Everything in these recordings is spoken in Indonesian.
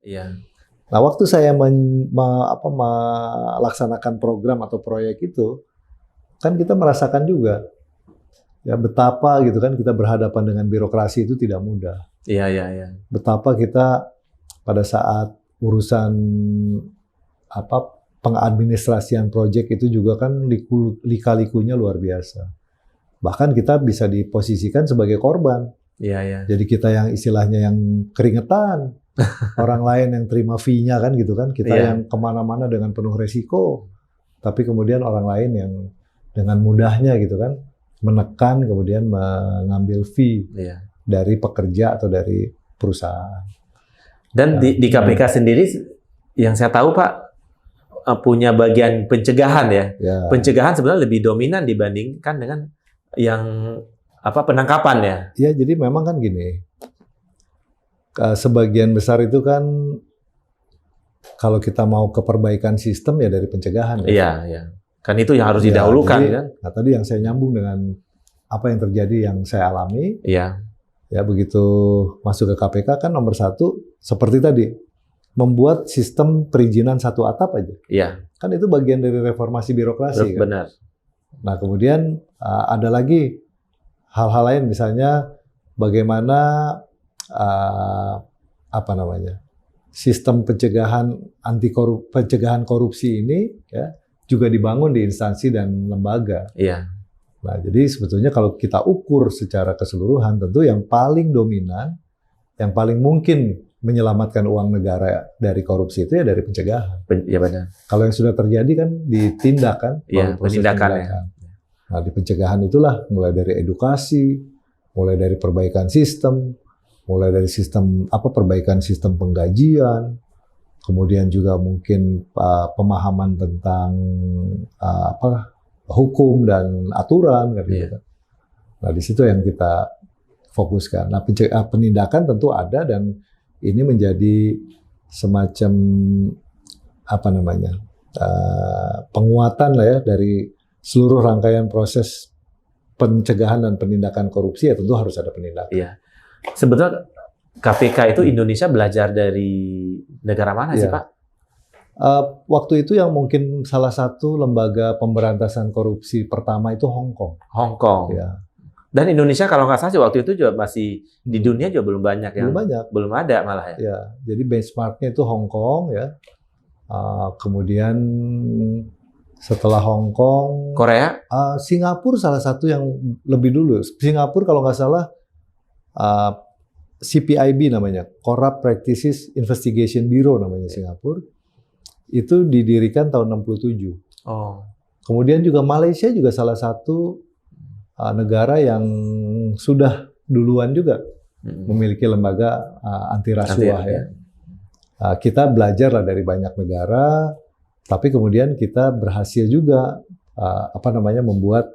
Iya. Nah, waktu saya melaksanakan program atau proyek itu, kan kita merasakan juga ya betapa gitu kan kita berhadapan dengan birokrasi itu tidak mudah. Iya. Betapa kita pada saat urusan pengadministrasian proyek itu juga kan lika-likunya luar biasa. Bahkan kita bisa diposisikan sebagai korban. Iya. Jadi kita yang istilahnya yang keringetan, orang lain yang terima fee-nya kan gitu kan, kita yang kemana-mana dengan penuh resiko, tapi kemudian orang lain yang dengan mudahnya gitu kan menekan kemudian mengambil fee dari pekerja atau dari perusahaan. Dan di KPK sendiri yang saya tahu Pak punya bagian pencegahan ya. Pencegahan sebenarnya lebih dominan dibandingkan dengan yang penangkapan ya. Ya, jadi memang kan gini. Sebagian besar itu kan kalau kita mau ke perbaikan sistem ya dari pencegahan. Iya. Kan itu yang harus didahulukan jadi, kan. Nah, tadi yang saya nyambung dengan apa yang terjadi yang saya alami. Iya. Ya begitu masuk ke KPK kan nomor satu seperti tadi membuat sistem perizinan satu atap aja. Iya. Kan itu bagian dari reformasi birokrasi. Benar. Kan? Nah kemudian ada lagi hal-hal lain misalnya bagaimana sistem pencegahan korupsi ini ya juga dibangun di instansi dan lembaga. Iya. Nah, jadi sebetulnya kalau kita ukur secara keseluruhan, tentu yang paling dominan, yang paling mungkin menyelamatkan uang negara dari korupsi itu ya dari pencegahan. Iya benar. Kalau yang sudah terjadi kan ditindak kan, penindakan. Ya. Nah, di pencegahan itulah mulai dari edukasi, mulai dari perbaikan sistem, mulai dari perbaikan sistem penggajian, kemudian juga mungkin pemahaman tentang hukum dan aturan kan gitu. Nah, di situ yang kita fokuskan. Nah, penindakan tentu ada dan ini menjadi semacam penguatan lah ya dari seluruh rangkaian proses pencegahan dan penindakan korupsi ya tentu harus ada penindakan. Iya. Sebetulnya KPK itu Indonesia belajar dari negara mana sih Pak? Waktu itu yang mungkin salah satu lembaga pemberantasan korupsi pertama itu Hong Kong. Hong Kong. Ya. Dan Indonesia kalau nggak salah sih waktu itu juga masih di dunia juga belum banyak yang belum ada malah ya. Ya, jadi benchmarknya itu Hong Kong ya. Kemudian setelah Hong Kong, Korea, Singapura salah satu yang lebih dulu. Singapura kalau nggak salah CPIB namanya, Corrupt Practices Investigation Bureau namanya Singapura. Itu didirikan tahun 67. Kemudian juga Malaysia juga salah satu negara yang sudah duluan juga memiliki lembaga anti rasuah ya. Kita belajar lah dari banyak negara, tapi kemudian kita berhasil juga membuat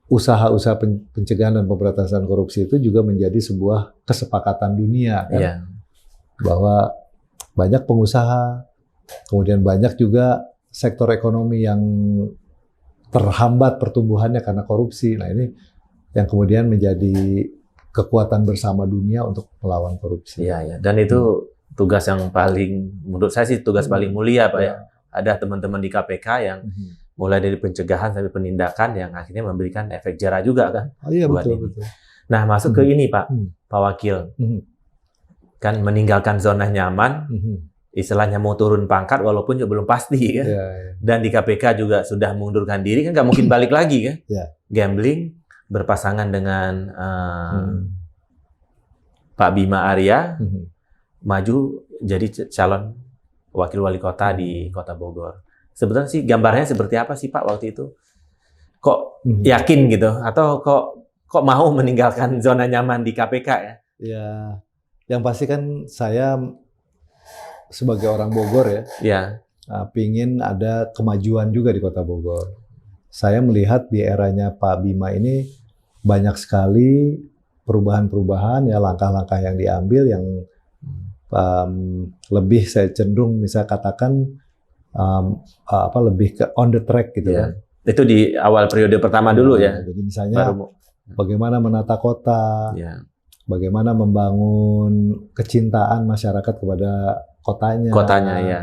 usaha-usaha pencegahan dan pemberantasan korupsi itu juga menjadi sebuah kesepakatan dunia kan. Bahwa banyak pengusaha, kemudian banyak juga sektor ekonomi yang terhambat pertumbuhannya karena korupsi. Nah ini yang kemudian menjadi kekuatan bersama dunia untuk melawan korupsi. Iya. Dan itu tugas yang paling, menurut saya sih tugas paling mulia Pak ya. Ada teman-teman di KPK yang mulai dari pencegahan sampai penindakan yang akhirnya memberikan efek jera juga kan. Iya betul. Nah masuk ke ini Pak Wakil. Kan meninggalkan zona nyaman. Istilahnya mau turun pangkat walaupun juga belum pasti kan. Dan di KPK juga sudah mengundurkan diri kan nggak mungkin balik lagi kan. Gambling berpasangan dengan Pak Bima Arya maju jadi calon wakil wali kota di Kota Bogor. Sebetulnya sih gambarnya seperti apa sih Pak waktu itu? Kok yakin gitu atau kok mau meninggalkan zona nyaman di KPK ya? Ya, yang pasti kan saya sebagai orang Bogor ya, pingin ada kemajuan juga di Kota Bogor. Saya melihat di eranya Pak Bima ini banyak sekali perubahan-perubahan ya, langkah-langkah yang diambil yang lebih saya cenderung bisa katakan lebih ke on the track gitu kan. Itu di awal periode pertama dulu ya. Jadi misalnya bagaimana menata kota, bagaimana membangun kecintaan masyarakat kepada kotanya. Kotanya, ya.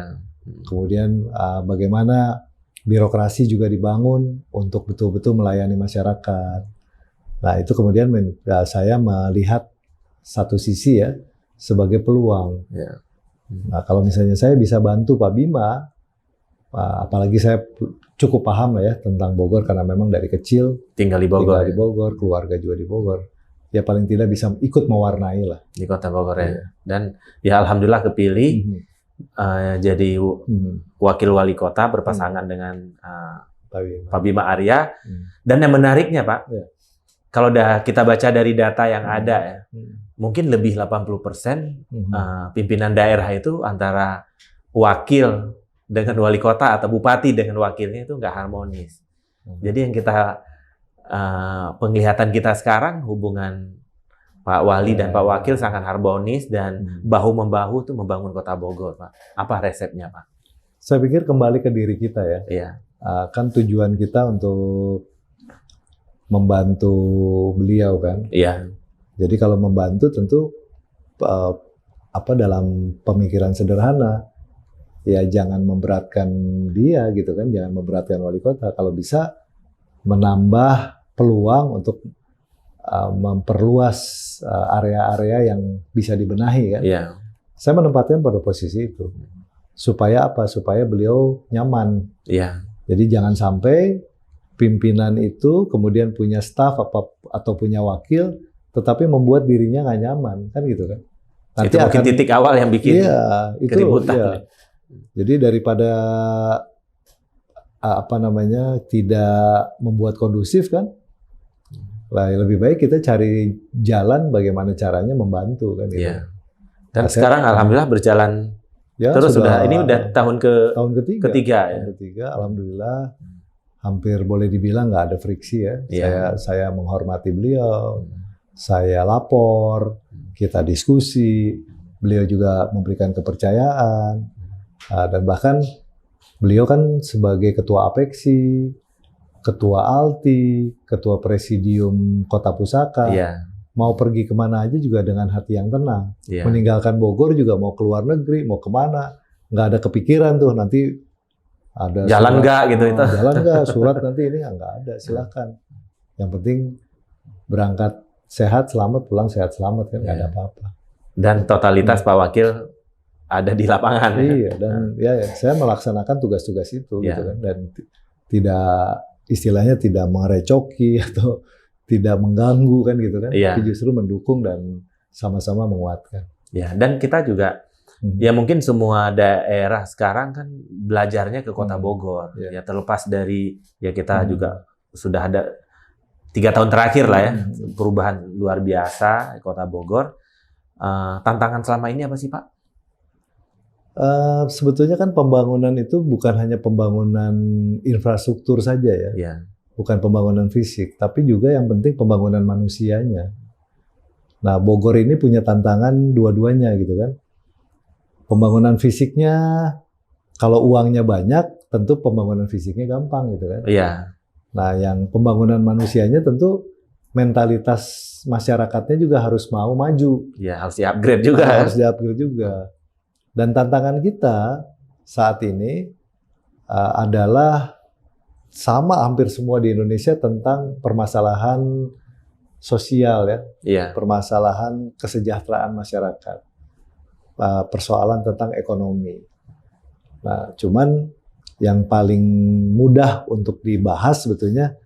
Kemudian bagaimana birokrasi juga dibangun untuk betul-betul melayani masyarakat. Nah, itu kemudian saya melihat satu sisi ya sebagai peluang. Ya. Nah, kalau misalnya saya bisa bantu Pak Bima, apalagi saya cukup paham lah ya tentang Bogor karena memang dari kecil tinggal di Bogor, keluarga juga di Bogor. Ya paling tidak bisa ikut mewarnai lah di Kota Bogor ya. Dan ya alhamdulillah kepilih jadi wakil wali kota berpasangan dengan Pak Bima Arya. Dan yang menariknya Pak, kalau kita baca dari data yang ada ya, mungkin lebih 80% pimpinan daerah itu antara wakil dengan wali kota atau bupati dengan wakilnya itu nggak harmonis. Jadi yang kita penglihatan kita sekarang hubungan Pak Wali dan Pak Wakil sangat harmonis dan bahu-membahu tuh membangun Kota Bogor, Pak. Apa resepnya, Pak? Saya pikir kembali ke diri kita ya. Iya. Kan tujuan kita untuk membantu beliau kan. Iya. Jadi kalau membantu tentu dalam pemikiran sederhana, ya jangan memberatkan dia gitu kan, jangan memberatkan wali kota. Kalau bisa menambah peluang untuk memperluas area-area yang bisa dibenahi kan. Iya. Saya menempatkan pada posisi itu. Supaya apa? Supaya beliau nyaman. Iya. Jadi jangan sampai pimpinan itu kemudian punya staf atau punya wakil, tetapi membuat dirinya nggak nyaman, kan gitu kan. Nanti itu mungkin titik awal yang bikin keributan. Iya. Jadi daripada tidak membuat kondusif kan, lebih baik kita cari jalan bagaimana caranya membantu kan. Gitu. Iya. Dan sekarang alhamdulillah berjalan terus ini udah tahun ketiga ya. Tahun ketiga, alhamdulillah hampir boleh dibilang nggak ada friksi ya. Iya. Saya menghormati beliau, saya lapor, kita diskusi, beliau juga memberikan kepercayaan, dan bahkan beliau kan sebagai ketua Apeksi, ketua Alti, ketua Presidium Kota Pusaka, mau pergi kemana aja juga dengan hati yang tenang. Meninggalkan Bogor juga mau keluar negeri, mau kemana, nggak ada kepikiran tuh nanti ada jalan nggak gitu itu. Jalan nggak, surat nanti ini nggak ada, silakan. Yang penting berangkat sehat selamat, pulang sehat selamat kan nggak ada apa-apa. Dan totalitas Pak Wakil ada di lapangan. Iya, dan saya melaksanakan tugas-tugas itu gitu kan, dan tidak istilahnya tidak merecoki atau tidak mengganggu kan gitu kan, tapi justru mendukung dan sama-sama menguatkan. Ya, dan kita juga ya mungkin semua daerah sekarang kan belajarnya ke Kota Bogor. Ya terlepas dari kita juga sudah ada 3 tahun terakhir lah ya perubahan luar biasa di Kota Bogor. Tantangan selama ini apa sih Pak? Sebetulnya kan pembangunan itu bukan hanya pembangunan infrastruktur saja ya, bukan pembangunan fisik, tapi juga yang penting pembangunan manusianya. Nah, Bogor ini punya tantangan dua-duanya gitu kan. Pembangunan fisiknya, kalau uangnya banyak, tentu pembangunan fisiknya gampang gitu kan. Iya. Nah, yang pembangunan manusianya tentu mentalitas masyarakatnya juga harus mau maju. Iya, harus di-upgrade juga. Harus di-upgrade juga. Dan tantangan kita saat ini adalah sama hampir semua di Indonesia tentang permasalahan sosial ya, permasalahan kesejahteraan masyarakat, persoalan tentang ekonomi. Nah, cuman yang paling mudah untuk dibahas sebetulnya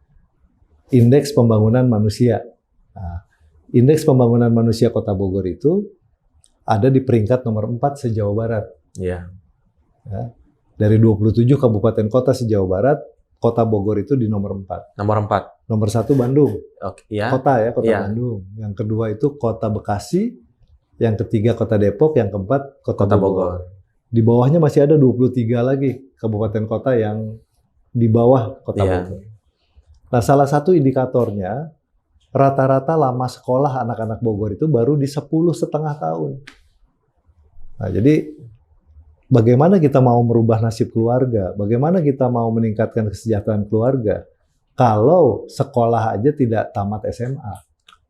indeks pembangunan manusia. Nah, indeks pembangunan manusia Kota Bogor itu ada di peringkat nomor 4 se-Jawa Barat. Iya. Ya. Dari 27 kabupaten kota se-Jawa Barat, Kota Bogor itu di nomor 4. Nomor 4. Nomor 1 Bandung. Kota Kota Bandung. Yang kedua itu Kota Bekasi, yang ketiga Kota Depok, yang keempat Kota Bogor. Di bawahnya masih ada 23 lagi kabupaten kota yang di bawah Kota Bogor. Nah, salah satu indikatornya rata-rata lama sekolah anak-anak Bogor itu baru di 10,5 tahun. Nah, jadi bagaimana kita mau merubah nasib keluarga? Bagaimana kita mau meningkatkan kesejahteraan keluarga kalau sekolah aja tidak tamat SMA?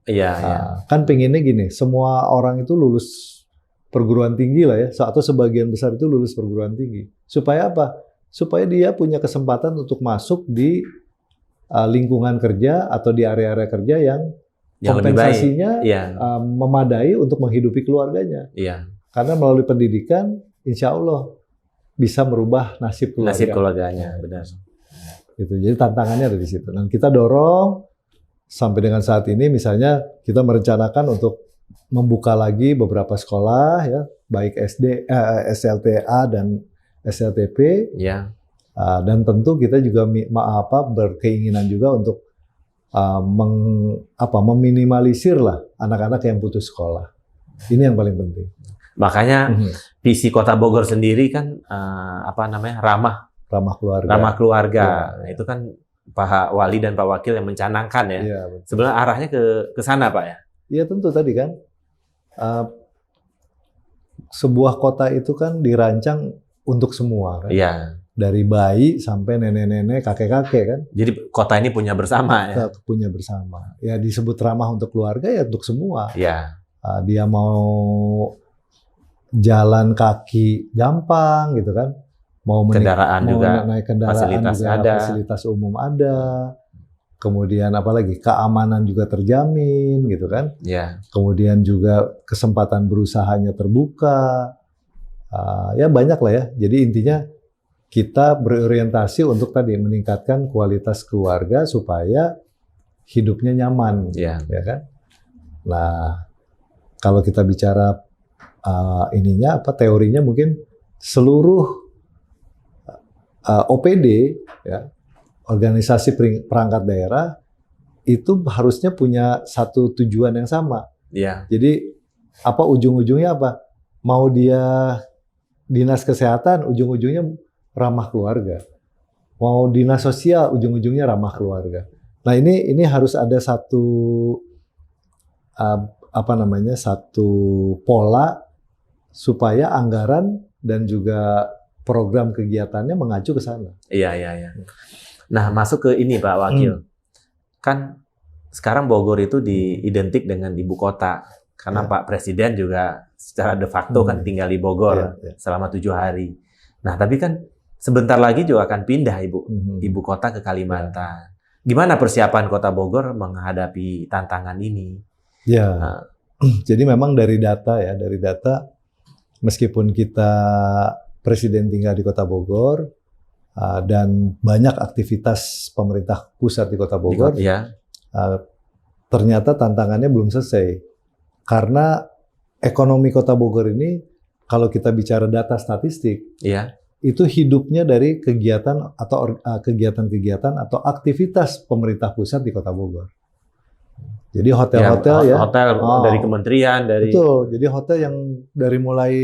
Iya, iya. Kan pengennya gini, semua orang itu lulus perguruan tinggi lah ya, atau sebagian besar itu lulus perguruan tinggi. Supaya apa? Supaya dia punya kesempatan untuk masuk di lingkungan kerja atau di area-area kerja yang kompensasinya memadai untuk menghidupi keluarganya. Iya. Karena melalui pendidikan, insya Allah bisa merubah nasib keluarganya, benar. Gitu. Jadi tantangannya ada di situ. Dan kita dorong sampai dengan saat ini, misalnya kita merencanakan untuk membuka lagi beberapa sekolah, ya, baik SLTA dan SLTP. Ya. Dan tentu kita juga berkeinginan juga untuk meminimalisir lah anak-anak yang putus sekolah. Ini yang paling penting. Makanya visi Kota Bogor sendiri kan ramah keluarga. Ramah keluarga. Ya. Nah, itu kan Pak Wali dan Pak Wakil yang mencanangkan ya. Ya, sebenarnya arahnya ke sana, Pak ya. Iya, tentu tadi kan sebuah kota itu kan dirancang untuk semua kan. Iya. Dari bayi sampai nenek-nenek, kakek-kakek kan. Jadi kota ini punya bersama ya. Punya bersama. Ya disebut ramah untuk keluarga ya untuk semua. Iya. Dia mau jalan kaki gampang gitu kan. Mau kendaraan juga, naik kendaraan fasilitas juga, ada, fasilitas umum ada. Kemudian apalagi keamanan juga terjamin gitu kan. Iya. Kemudian juga kesempatan berusahanya terbuka. Ya banyak lah ya. Jadi intinya kita berorientasi untuk tadi meningkatkan kualitas keluarga supaya hidupnya nyaman, ya kan? Nah, kalau kita bicara teorinya mungkin seluruh OPD, ya, organisasi perangkat daerah itu harusnya punya satu tujuan yang sama. Iya. Jadi ujung-ujungnya apa? Mau dia dinas kesehatan, ujung-ujungnya ramah keluarga. Mau dinas sosial, ujung-ujungnya ramah keluarga. Nah, ini harus ada satu satu pola supaya anggaran dan juga program kegiatannya mengacu ke sana. Iya. Nah, masuk ke ini Pak Wakil. Kan sekarang Bogor itu diidentik dengan ibu kota. Karena Pak Presiden juga secara de facto kan tinggal di Bogor selama 7 hari. Nah, tapi kan sebentar lagi juga akan pindah ibu kota ke Kalimantan. Gimana persiapan Kota Bogor menghadapi tantangan ini? Ya, jadi memang dari data meskipun kita Presiden tinggal di Kota Bogor dan banyak aktivitas pemerintah pusat di Kota Bogor, ternyata tantangannya belum selesai. Karena ekonomi Kota Bogor ini, kalau kita bicara data statistik, itu hidupnya dari kegiatan atau aktivitas pemerintah pusat di Kota Bogor. Jadi hotel-hotel dari kementerian, dari betul. Jadi hotel yang dari mulai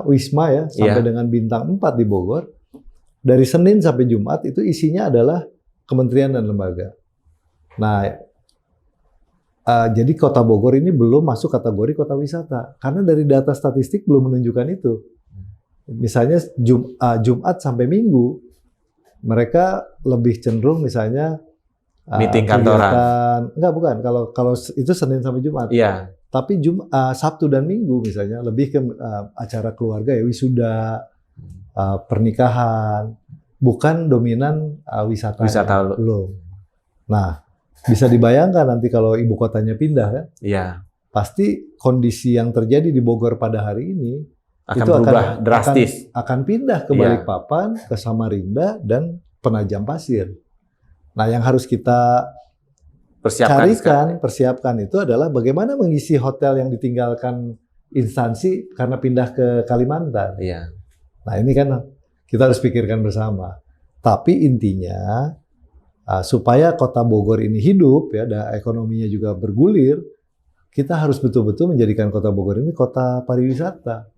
Wisma ya sampai dengan bintang 4 di Bogor, dari Senin sampai Jumat itu isinya adalah kementerian dan lembaga. Nah, jadi Kota Bogor ini belum masuk kategori kota wisata karena dari data statistik belum menunjukkan itu. Misalnya Jumat sampai Minggu mereka lebih cenderung misalnya meeting kantoran. Bukan. Kalau itu Senin sampai Jumat. Iya. Tapi Sabtu dan Minggu misalnya lebih ke acara keluarga ya, wisuda, pernikahan, bukan dominan wisata. Belum. Nah, bisa dibayangkan nanti kalau ibu kotanya pindah kan? Iya. Pasti kondisi yang terjadi di Bogor pada hari ini akan berubah drastis. Akan pindah ke Balikpapan, ke Samarinda dan Penajam Pasir. Nah, yang harus kita persiapkan itu adalah bagaimana mengisi hotel yang ditinggalkan instansi karena pindah ke Kalimantan. Iya. Nah, ini kan kita harus pikirkan bersama. Tapi intinya supaya Kota Bogor ini hidup ya, dan ekonominya juga bergulir, kita harus betul-betul menjadikan Kota Bogor ini kota pariwisata.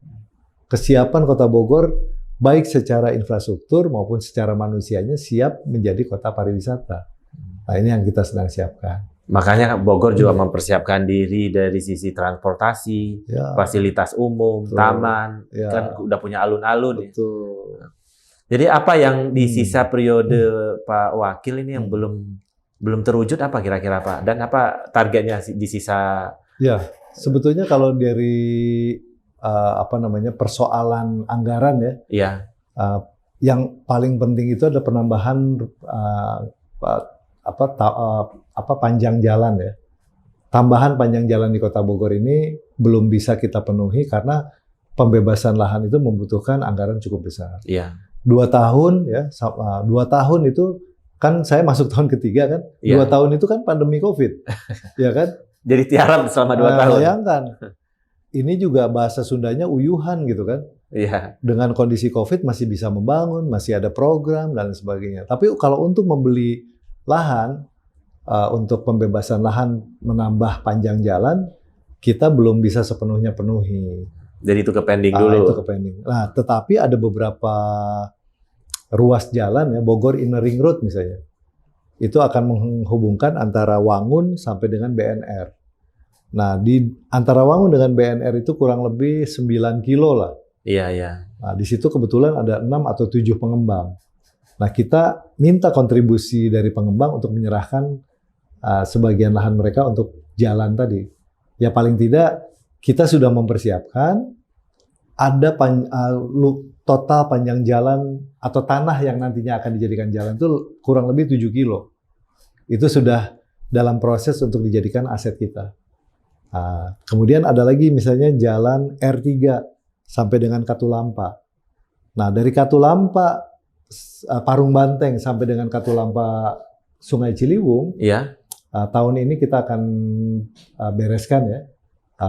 Kesiapan Kota Bogor baik secara infrastruktur maupun secara manusianya siap menjadi kota pariwisata. Nah, ini yang kita sedang siapkan. Makanya Bogor juga mempersiapkan diri dari sisi transportasi, fasilitas umum, taman, kan udah punya alun-alun. Jadi apa yang di sisa periode Pak Wakil ini yang belum belum terwujud apa kira-kira Pak? Dan apa targetnya di sisa? Ya, sebetulnya kalau dari persoalan anggaran ya, Iya. Yang paling penting itu ada penambahan panjang jalan ya. Tambahan panjang jalan di Kota Bogor ini belum bisa kita penuhi karena pembebasan lahan itu membutuhkan anggaran cukup besar. Iya. 2 tahun ya, 2 tahun itu kan saya masuk tahun ketiga kan, 2 tahun itu kan pandemi COVID, ya kan? Jadi tiarap selama 2 tahun. Bayangkan, ini juga bahasa Sundanya uyuhan gitu kan? Iya. Dengan kondisi COVID masih bisa membangun, masih ada program dan sebagainya. Tapi kalau untuk membeli lahan, untuk pembebasan lahan menambah panjang jalan, kita belum bisa sepenuhnya penuhi. Jadi itu ke pending dulu. Itu ke pending. Nah, tetapi ada beberapa ruas jalan ya, Bogor Inner Ring Road misalnya, itu akan menghubungkan antara Wangun sampai dengan BNR. Nah, di antara Wangun dengan BNR itu kurang lebih 9 kilo lah. Iya, iya. Nah, di situ kebetulan ada 6 atau 7 pengembang. Nah, kita minta kontribusi dari pengembang untuk menyerahkan sebagian lahan mereka untuk jalan tadi. Ya paling tidak kita sudah mempersiapkan ada total panjang jalan atau tanah yang nantinya akan dijadikan jalan itu kurang lebih 7 kilo. Itu sudah dalam proses untuk dijadikan aset kita. Nah, kemudian ada lagi misalnya jalan R3 sampai dengan Katulampa. Nah, dari Katulampa, Parung Banteng sampai dengan Katulampa Sungai Ciliwung, iya. Tahun ini kita akan bereskan ya.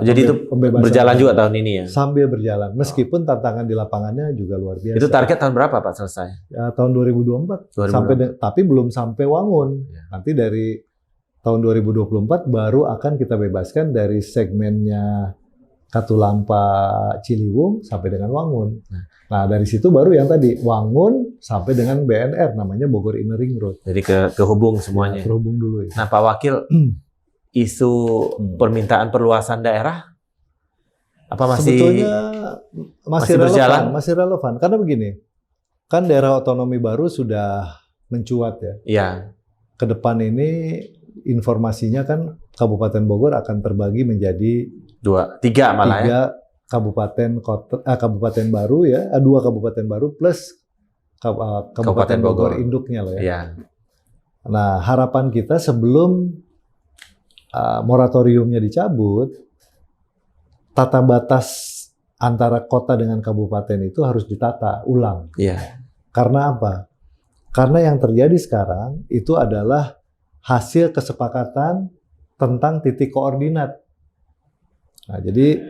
Jadi itu berjalan juga tahun ini ya? Sambil berjalan, meskipun tantangan di lapangannya juga luar biasa. Itu target tahun berapa Pak selesai? Ya, tahun 2024. Tapi belum sampai Wangun. Ya. Nanti dari tahun 2024 baru akan kita bebaskan dari segmennya Katulampa Ciliwung sampai dengan Wangun. Nah, dari situ baru yang tadi Wangun sampai dengan BNR, namanya Bogor Inner Ring Road. Jadi kehubung semuanya. Ya, terhubung dulu ya. Nah, Pak Wakil, isu permintaan perluasan daerah apa masih sebetulnya masih berjalan? Masih relevan karena begini, kan daerah otonomi baru sudah mencuat ya. Iya. Ke depan ini informasinya kan Kabupaten Bogor akan terbagi menjadi 3 malah 3 ya. Kabupaten baru ya, 2 kabupaten baru plus Kabupaten Bogor induknya loh ya. Iya. Nah, harapan kita sebelum moratoriumnya dicabut, tata batas antara kota dengan kabupaten itu harus ditata ulang. Iya. Karena apa? Karena yang terjadi sekarang itu adalah hasil kesepakatan tentang titik koordinat. Nah, jadi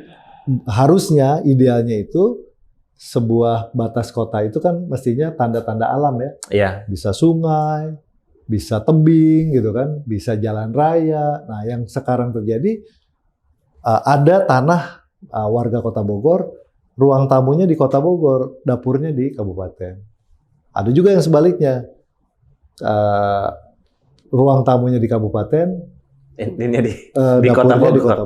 harusnya idealnya itu sebuah batas kota itu kan mestinya tanda-tanda alam ya. Iya. Bisa sungai, bisa tebing gitu kan, bisa jalan raya. Nah, yang sekarang terjadi ada tanah warga Kota Bogor, ruang tamunya di Kota Bogor, dapurnya di kabupaten. Ada juga yang sebaliknya, ruang tamunya di kabupaten, ini di Kota Bogor.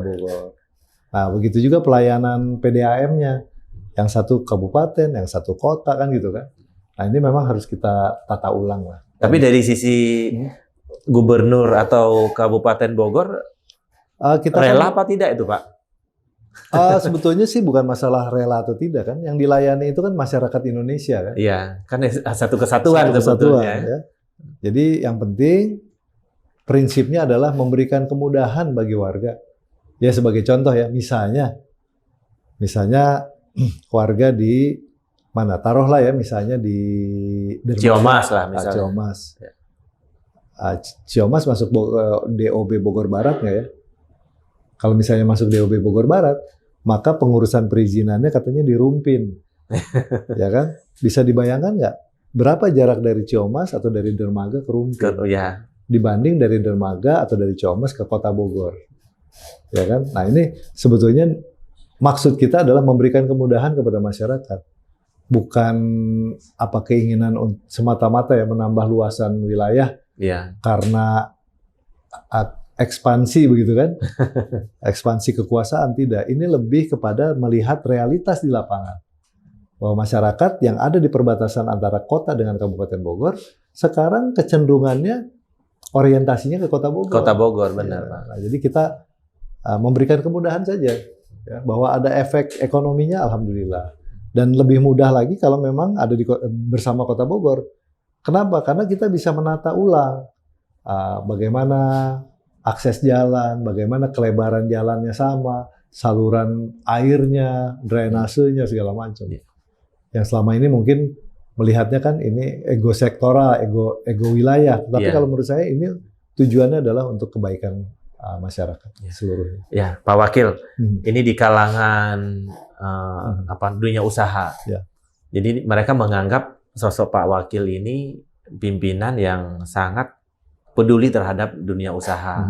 Nah, begitu juga pelayanan PDAM-nya, yang satu kabupaten, yang satu kota kan gitu kan. Nah, ini memang harus kita tata ulang lah. Tapi dari sisi gubernur atau Kabupaten Bogor, kita rela apa tidak itu Pak? Sebetulnya sih bukan masalah rela atau tidak kan. Yang dilayani itu kan masyarakat Indonesia kan. Iya, kan satu kesatuan sebetulnya. Ya. Jadi yang penting prinsipnya adalah memberikan kemudahan bagi warga. Ya sebagai contoh ya, misalnya warga di mana? Taruhlah ya misalnya di Ciamas lah misalnya. Ciamas. Ya. Ciamas masuk DOB Bogor Barat nggak ya? Kalau misalnya masuk DOB Bogor Barat, maka pengurusan perizinannya katanya di Rumpin. Ya kan? Bisa dibayangkan nggak? Berapa jarak dari Ciamas atau dari Dermaga ke Rumpin? Ya. Dibanding dari Dermaga atau dari Ciamas ke Kota Bogor. Ya kan? Nah ini sebetulnya maksud kita adalah memberikan kemudahan kepada masyarakat. Bukan keinginan semata-mata ya menambah luasan wilayah karena ekspansi begitu kan, ekspansi kekuasaan tidak. Ini lebih kepada melihat realitas di lapangan bahwa masyarakat yang ada di perbatasan antara kota dengan Kabupaten Bogor sekarang kecenderungannya orientasinya ke Kota Bogor. Kota Bogor, benar ya. Pak. Nah, jadi kita memberikan kemudahan saja, ya, bahwa ada efek ekonominya, alhamdulillah. Dan lebih mudah lagi kalau memang ada bersama Kota Bogor. Kenapa? Karena kita bisa menata ulang bagaimana akses jalan, bagaimana kelebaran jalannya sama, saluran airnya, drainasenya, segala macam. Yang selama ini mungkin melihatnya kan ini ego sektoral, ego wilayah. Tapi kalau menurut saya ini tujuannya adalah untuk kebaikan masyarakat seluruhnya. Ya, Pak Wakil, ini di kalangan dunia usaha. Ya. Jadi mereka menganggap sosok Pak Wakil ini pimpinan yang sangat peduli terhadap dunia usaha.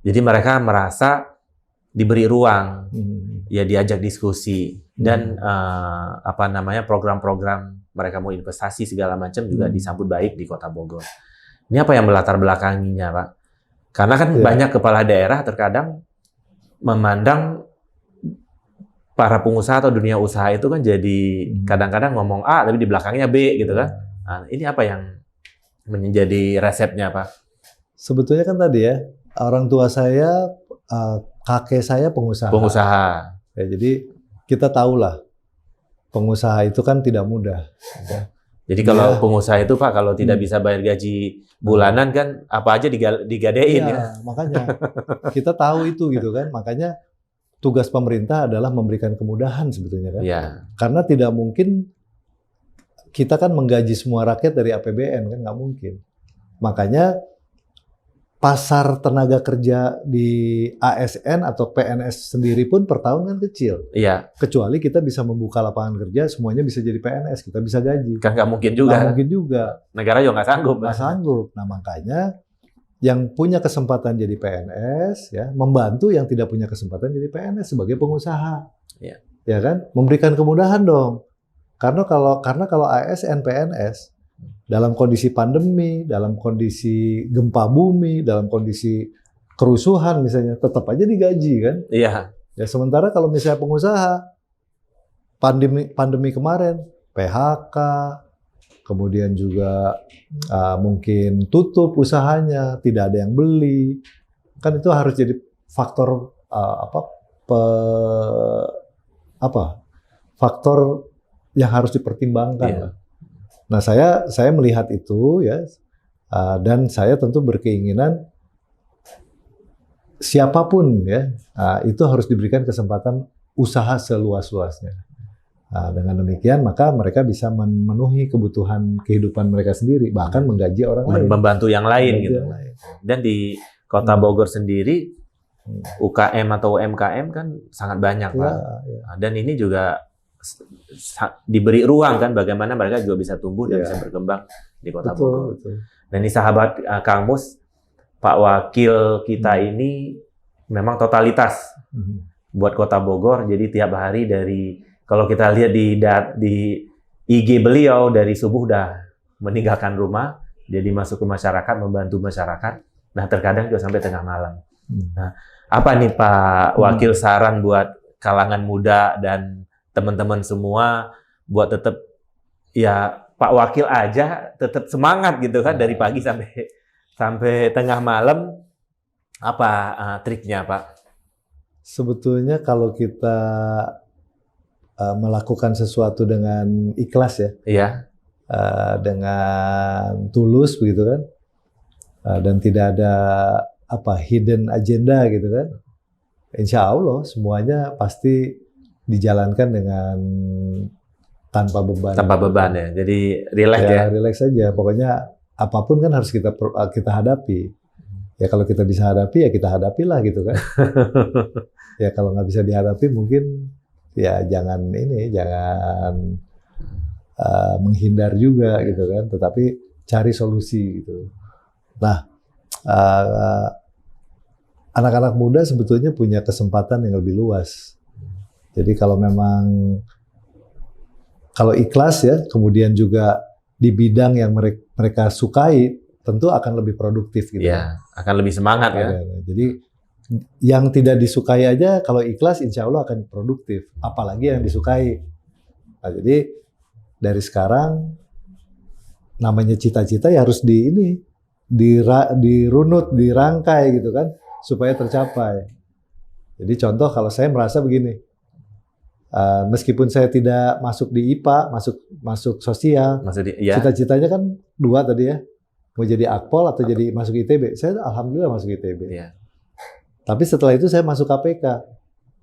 Jadi mereka merasa diberi ruang, ya diajak diskusi dan program-program mereka mau investasi segala macam juga disambut baik di Kota Bogor. Ini apa yang melatar belakanginya, Pak? Karena kan banyak kepala daerah terkadang memandang para pengusaha atau dunia usaha itu kan jadi kadang-kadang ngomong A tapi di belakangnya B gitu kan. Nah, ini apa yang menjadi resepnya, Pak? Sebetulnya kan tadi ya, orang tua saya, kakek saya pengusaha. Ya, jadi kita tahulah pengusaha itu kan tidak mudah. Ya. Jadi kalau pengusaha itu Pak, kalau tidak bisa bayar gaji bulanan kan apa aja digadein ya. Makanya kita tahu itu gitu kan. Makanya tugas pemerintah adalah memberikan kemudahan sebetulnya kan. Ya. Karena tidak mungkin kita kan menggaji semua rakyat dari APBN kan, nggak mungkin. Makanya pasar tenaga kerja di ASN atau PNS sendiri pun per tahun kan kecil. Iya. Kecuali kita bisa membuka lapangan kerja, semuanya bisa jadi PNS, kita bisa gaji. Kan nggak mungkin juga. Nggak mungkin juga. Negara juga nggak sanggup. Nggak sanggup. Nah makanya yang punya kesempatan jadi PNS, ya membantu yang tidak punya kesempatan jadi PNS sebagai pengusaha. Iya. Ya kan? Memberikan kemudahan dong. Karena kalau ASN PNS dalam kondisi pandemi, dalam kondisi gempa bumi, dalam kondisi kerusuhan misalnya, tetap aja digaji kan? Iya. Ya sementara kalau misalnya pengusaha, pandemi kemarin, PHK, kemudian juga mungkin tutup usahanya, tidak ada yang beli, kan itu harus jadi faktor faktor yang harus dipertimbangkan. Iya. Nah, saya melihat itu ya, dan saya tentu berkeinginan siapapun ya, itu harus diberikan kesempatan usaha seluas-luasnya. Dengan demikian maka mereka bisa memenuhi kebutuhan kehidupan mereka sendiri, bahkan menggaji orang lain, membantu yang lain gitu. Dan di Kota Bogor sendiri UKM atau UMKM kan sangat banyak, Pak. Ya. Dan ini juga diberi ruang kan bagaimana mereka juga bisa tumbuh dan bisa berkembang di Kota Bogor. Betul. Dan ini sahabat Kang Mus, Pak Wakil kita ini memang totalitas buat Kota Bogor. Jadi tiap hari dari kalau kita lihat di IG beliau dari subuh udah meninggalkan rumah, jadi masuk ke masyarakat, membantu masyarakat. Nah terkadang juga sampai tengah malam. Nah apa nih Pak Wakil saran buat kalangan muda dan teman-teman semua buat tetap ya Pak Wakil aja tetap semangat gitu kan dari pagi sampai tengah malam, apa triknya Pak? Sebetulnya kalau kita melakukan sesuatu dengan ikhlas ya, iya. Dengan tulus begitu kan, dan tidak ada hidden agenda gitu kan, insya Allah semuanya pasti dijalankan dengan tanpa beban. Tanpa beban ya, jadi rileks ya. Rileks saja. Pokoknya apapun kan harus kita hadapi. Ya kalau kita bisa hadapi ya kita hadapilah gitu kan. Ya kalau nggak bisa dihadapi mungkin ya jangan menghindar juga gitu kan. Tetapi cari solusi gitu. Nah anak-anak muda sebetulnya punya kesempatan yang lebih luas. Jadi kalau ikhlas ya, kemudian juga di bidang yang mereka sukai, tentu akan lebih produktif gitu. Ya, akan lebih semangat ya. Jadi yang tidak disukai aja kalau ikhlas insya Allah akan produktif, apalagi yang disukai. Nah, jadi dari sekarang namanya cita-cita ya harus dirunut, dirangkai gitu kan, supaya tercapai. Jadi contoh kalau saya merasa begini, meskipun saya tidak masuk di IPA, masuk sosial, cita-citanya kan dua tadi ya, mau jadi akpol atau jadi masuk ITB. Saya alhamdulillah masuk ITB. Ya. Tapi setelah itu saya masuk KPK.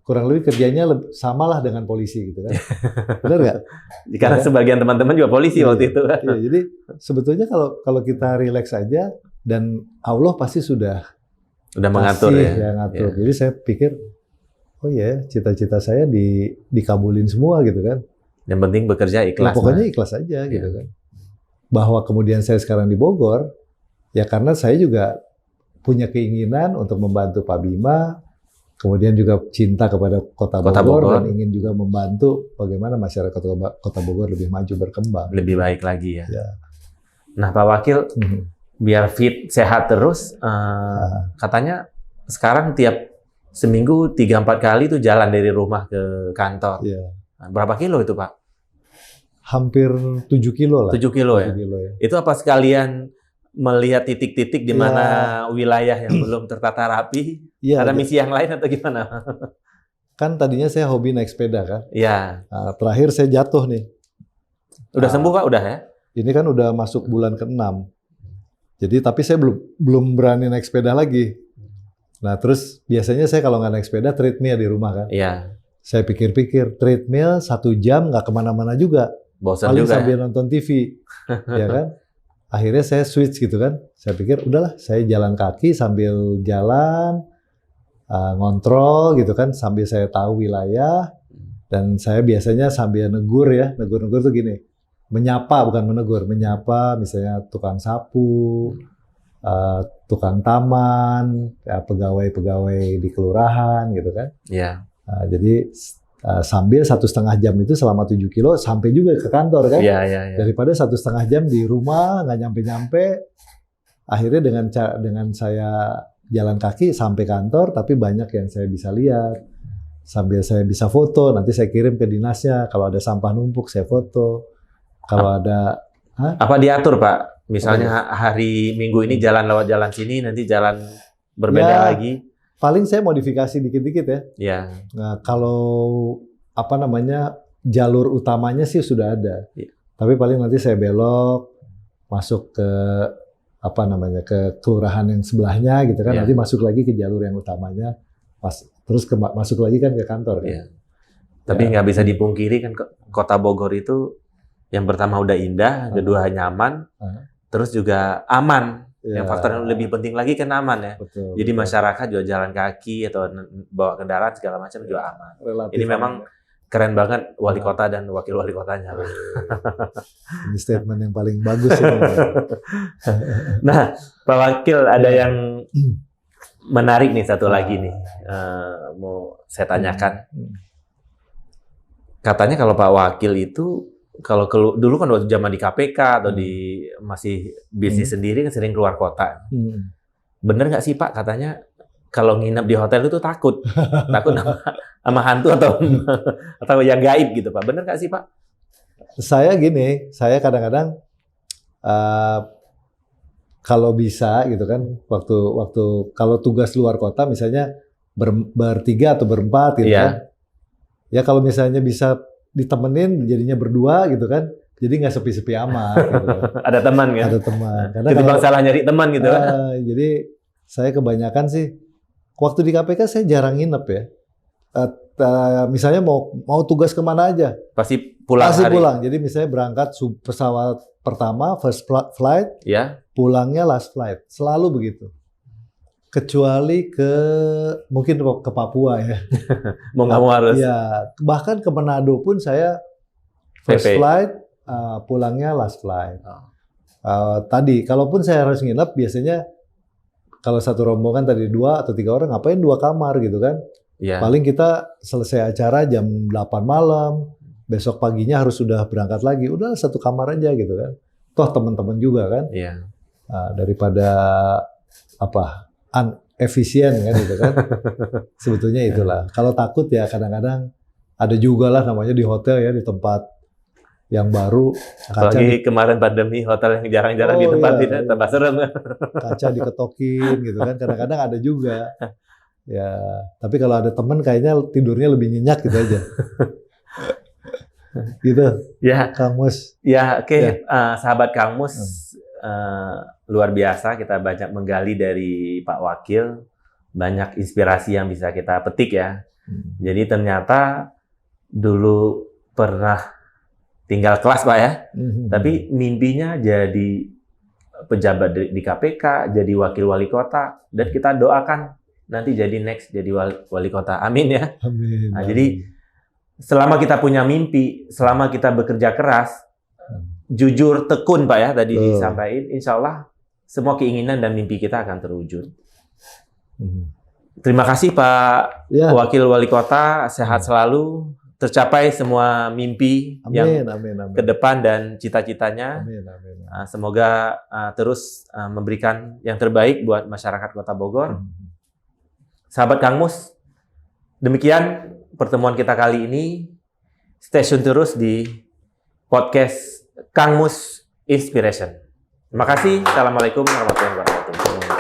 Kurang lebih kerjanya samalah dengan polisi gitu kan. Benar nggak? Karena sebagian teman-teman juga polisi waktu itu. Iya, jadi sebetulnya kalau kita rileks aja dan Allah pasti sudah mengatur ya. Ngatur. Jadi saya pikir, oh ya, cita-cita saya dikabulin semua gitu kan. Yang penting bekerja ikhlas. Pokoknya ikhlas aja gitu kan. Bahwa kemudian saya sekarang di Bogor, ya karena saya juga punya keinginan untuk membantu Pak Bima, kemudian juga cinta kepada Kota Bogor dan ingin juga membantu bagaimana masyarakat Kota Bogor lebih maju berkembang. Lebih baik lagi ya. Nah Pak Wakil, biar fit, sehat terus, katanya sekarang tiap seminggu 3-4 kali tuh jalan dari rumah ke kantor. Berapa kilo itu Pak? Hampir 7 kilo lah. 7 kilo ya? 7 kilo ya. Itu apa sekalian melihat titik-titik di mana wilayah yang belum tertata rapi? Ada misi yang lain atau gimana? Kan tadinya saya hobi naik sepeda kan? Iya. Nah, terakhir saya jatuh nih. Udah sembuh Pak? Udah ya? Ini kan udah masuk bulan ke-6. Jadi tapi saya belum berani naik sepeda lagi. Nah terus biasanya saya kalau nggak naik sepeda treadmill di rumah kan? Iya. Saya pikir-pikir treadmill 1 jam nggak kemana-mana juga. Bosan paling juga sambil nonton TV, ya kan? Akhirnya saya switch gitu kan. Saya pikir udahlah, saya jalan kaki sambil jalan, ngontrol gitu kan, sambil saya tahu wilayah. Dan saya biasanya sambil negur ya, negur tuh gini, menyapa bukan menegur, menyapa misalnya tukang sapu, tukang taman, ya, pegawai-pegawai di kelurahan gitu kan. Iya. Jadi sambil 1,5 jam itu selama 7 kilo sampai juga ke kantor kan. Iya. Daripada 1,5 jam di rumah nggak nyampe-nyampe, akhirnya dengan saya jalan kaki sampai kantor, tapi banyak yang saya bisa lihat. Sambil saya bisa foto, nanti saya kirim ke dinasnya. Kalau ada sampah numpuk, saya foto. Kalau ada... Apa diatur Pak? Misalnya hari Minggu ini jalan lewat jalan sini, nanti jalan berbeda lagi. Paling saya modifikasi dikit-dikit ya. Iya. Nah, kalau jalur utamanya sih sudah ada. Ya. Tapi paling nanti saya belok masuk ke ke kelurahan yang sebelahnya gitu kan. Ya. Nanti masuk lagi ke jalur yang utamanya. Terus masuk lagi kan ke kantor kan. Ya. Tapi nggak bisa dipungkiri kan Kota Bogor itu yang pertama udah indah, kedua nyaman, terus juga aman. Yang faktor yang lebih penting lagi kan aman ya. Betul, jadi masyarakat juga jalan kaki atau bawa kendaraan segala macam juga aman. Ini memang keren banget wali kota dan wakil wali kotanya. Ini statement yang paling bagus ya. Nah, Pak Wakil ada yang menarik nih satu lagi nih. Mau saya tanyakan. Katanya kalau Pak Wakil itu kalau dulu kan waktu zaman di KPK atau di masih bisnis sendiri kan sering keluar kota. Bener nggak sih Pak katanya kalau nginep di hotel itu takut sama hantu atau yang gaib gitu Pak? Bener nggak sih Pak? Saya saya kadang-kadang kalau bisa gitu kan waktu kalau tugas luar kota misalnya bertiga atau berempat gitu kan. Ya kalau misalnya bisa ditemenin jadinya berdua gitu kan, jadi nggak sepi-sepi amat gitu. Ada teman kan? Ada teman. Karena kalau salah nyari teman gitu kan. Jadi saya kebanyakan sih waktu di KPK saya jarang nginep ya. Misalnya mau tugas kemana aja pasti pulang. Jadi misalnya berangkat pesawat pertama first flight, pulangnya last flight, selalu begitu. Kecuali mungkin ke Papua ya. Mau nggak mau harus. Ya, bahkan ke Manado pun saya first flight, pulangnya last flight. Tadi, kalaupun saya harus nginep, biasanya kalau satu rombongan tadi 2 atau 3 orang, ngapain 2 kamar gitu kan? Ya. Paling kita selesai acara jam 8 malam, besok paginya harus sudah berangkat lagi, udah 1 kamar aja gitu kan. Toh teman-teman juga kan. Iya. Daripada efisien kan gitu kan. Sebetulnya itulah. Kalau takut ya kadang-kadang ada juga lah namanya di hotel ya, di tempat yang baru. Apalagi kemarin pandemi, hotel yang jarang-jarang ditempatin, tambah serem. Kaca diketokin gitu kan, kadang-kadang ada juga. Ya, tapi kalau ada teman kayaknya tidurnya lebih nyenyak gitu aja. Gitu. Ya, Kang Mus. Ya, oke. Sahabat Kang Mus, luar biasa kita banyak menggali dari Pak Wakil, banyak inspirasi yang bisa kita petik ya. Jadi ternyata dulu pernah tinggal kelas Pak ya, tapi mimpinya jadi pejabat di KPK, jadi wakil wali kota, dan kita doakan nanti jadi next jadi wali kota. Amin ya. Amin. Nah, jadi selama kita punya mimpi, selama kita bekerja keras, jujur, tekun Pak ya tadi disampaikan, insya Allah semua keinginan dan mimpi kita akan terwujud. Terima kasih Pak Wakil Wali Kota, sehat selalu, tercapai semua mimpi yang ke depan dan cita-citanya. Semoga terus memberikan yang terbaik buat masyarakat Kota Bogor. Sahabat Kang Mus, demikian pertemuan kita kali ini. Stay tune terus di podcast Kang Mus Inspiration. Terima kasih. Assalamualaikum warahmatullahi wabarakatuh.